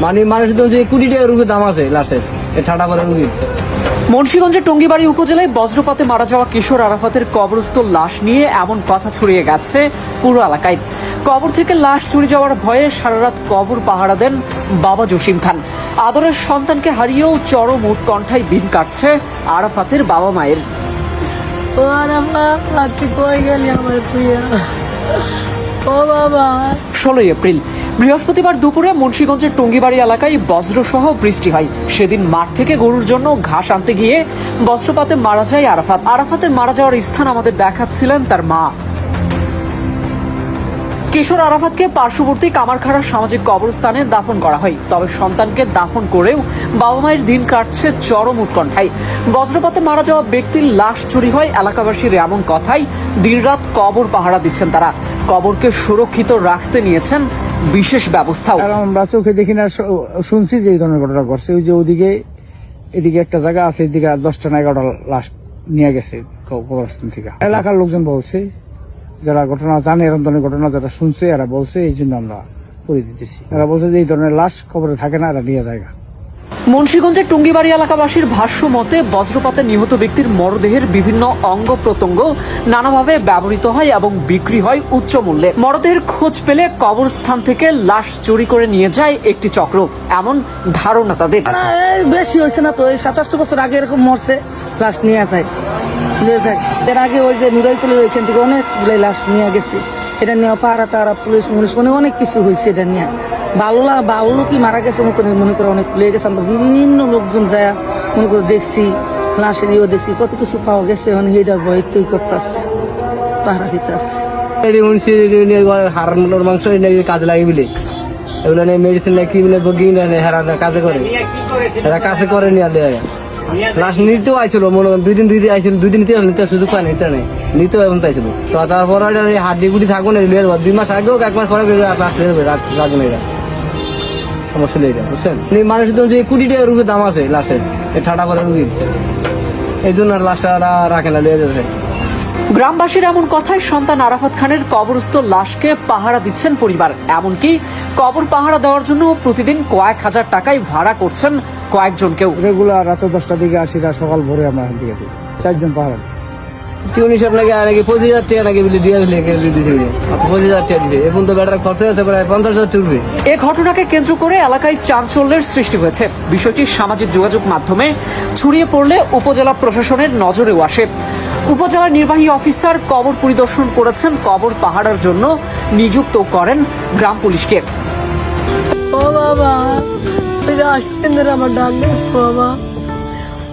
মানে মানুষের তো যে কোটি টাকা রুগীর দাম আছে লাশের ঠাটা করে রুগীর। মুন্সিগঞ্জের টঙ্গিবাড়ি উপজেলায় বজ্রপাতে মারা যাওয়া কিশোর আরাফাতের কবরস্থ লাশ নিয়ে এমন কথা ছড়িয়ে গেছে পুরো এলাকায়। কবর থেকে লাশ চুরি যাওয়ার ভয়ে সারা রাত কবর পাহারা দেন বাবা জসিম খান। আদরের সন্তানকে হারিয়েও চরম উৎকণ্ঠায় দিন কাটছে আরাফাতের বাবা মায়ের। 16 এপ্রিল বৃহস্পতিবার দুপুরে মুন্সিগঞ্জের টঙ্গিবাড়ি এলাকায় বজ্রসহ বৃষ্টি হয়। সেদিন মাঠ থেকে গরুর জন্য ঘাস আনতে গিয়ে বজ্রপাতে মারা যায় আরাফাত। আরাফাতের মারা যাওয়ার স্থান আমাদের দেখাচ্ছিলেন তার মা। কিশোর আরাফাতকে পার্শ্ববর্তী কামারখাড়ার সামাজিক কবরস্থানে দাফন করা হয়। তবে সন্তানকে দাফন করেও বাবা মায়ের দিন কাটছে চরম উৎকণ্ঠায়। বজ্রপাতে মারা যাওয়া ব্যক্তির লাশ চুরি হয় এলাকাবাসীর এমন কথাই দিনরাত কবর পাহারা দিচ্ছেন তারা। কবরকে সুরক্ষিত রাখতে নিয়েছেন বিশেষ ব্যবস্থাও। আমরা চোখে দেখি না, শুনছি যে এই ধরনের ঘটনা ঘটছে। ওই যে ওদিকে এদিকে একটা জায়গা আছে, এদিকে 10টা না 11টা লাশ নিয়ে গেছে কবরস্থান থেকে। এলাকার লোকজন বলছে, যারা ঘটনা জানে এরকম ধরনের ঘটনা যারা শুনছে এরা বলছে, এই জন্য আমরা করে দিতেছি। এরা বলছে যে এই ধরনের লাশ কবরে থাকে না, এরা নিয়ে জায়গা। মুন্সিগঞ্জের টঙ্গিবাড়ি এলাকাবাসীর ভাষ্য মতে বজ্রপাতে নিহত ব্যক্তির মরদেহের বিভিন্ন অঙ্গ প্রত্যঙ্গ নানাভাবে ব্যবহৃত হয় এবং বিক্রি হয় উচ্চ মূল্যে। মরদেহের খোঁজ পেলে কবরস্থান থেকে লাশ চুরি করে নিয়ে যায় একটি চক্র, এমন ধারণা তাদের। বেশি হয়েছে না তো, এই 27 বছর আগে এরকম মরছে, লাশ নিয়ে যায়। এর আগে ওই যে নুরাইতুলের ওইখান থেকে অনেকগুলো লাশ নিয়ে গেছে। এটা নিয়ে পাড়া তারা পুলিশ মুলিশ মানে অনেক কিছু হয়েছে। এটা নিয়ে ভালো লোকই মারা গেছে মনে করে অনেক লেগে গেছে। আমরা বিভিন্ন লোকজন যায় মনে করে দেখছি, লাশের ইয়েও দেখছি, কত কিছু পাওয়া গেছে। মানে এইটার ভয় তৈরি করতে আসছে, পাহারা দিতে আসছে। হাড় মাংস কাজে লাগে বলে এগুলো নিয়ে মেডিসিন নাকি কাজে করে, এরা কাছে করে নিয়ে লাশ নিতেও আইছিল। মনে দুই দিন আইছিল, 2 দিন নিতে সুযোগ পায় নিতে নেই, নিতেও এখন চাইছিল। তো তারপর হাড্ডি গুটি থাকবো না, 2 মাস আগেও 1 মাস পরে রাখবো না, এরা সমস্যা নেই। বুঝছেন, মানুষের তো যে কোটি টাকা রুগীর দাম আছে লাশের ঠাটা করে রুগীর, এই জন্য লাশটা রাখে না, লিয়ে যাচ্ছে। গ্রামবাসীর এমন কথায় সন্তান আরাফাত খানের কবরস্থ লাশকে পাহারা দিচ্ছেন পরিবার। এমনকি কবর পাহারা দেওয়ার জন্য প্রতিদিন কয়েক হাজার টাকায় ভাড়া করছেন কয়েকজনকেও। রেগুলার রাত 10টার দিকে আসি, সকাল ভোরে আমরা এখান থেকে 4জন পাহারা। টিউন হিসাব নাকি 25,000 টাকা নাকি বলে দিয়ে দিয়েছে, 25,000 টাকা দিয়েছে। এখন তো বেটার খরচ হয়েছে প্রায় 50,000 টাকা। এ ঘটনাকে কেন্দ্র করে এলাকায় চাঞ্চল্যের সৃষ্টি হয়েছে। বিষয়টি সামাজিক যোগাযোগ মাধ্যমে ছড়িয়ে পড়লে উপজেলা প্রশাসনের নজরেও আসে। উপজেলা নির্বাহী অফিসার কবর পরিদর্শন করেছেন, কবর পাহারার জন্য নিযুক্ত করেন গ্রাম পুলিশকে। ও বাবা, আমার ডাক বাবা,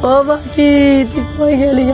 ও বাবা কি তুই কই গেলি?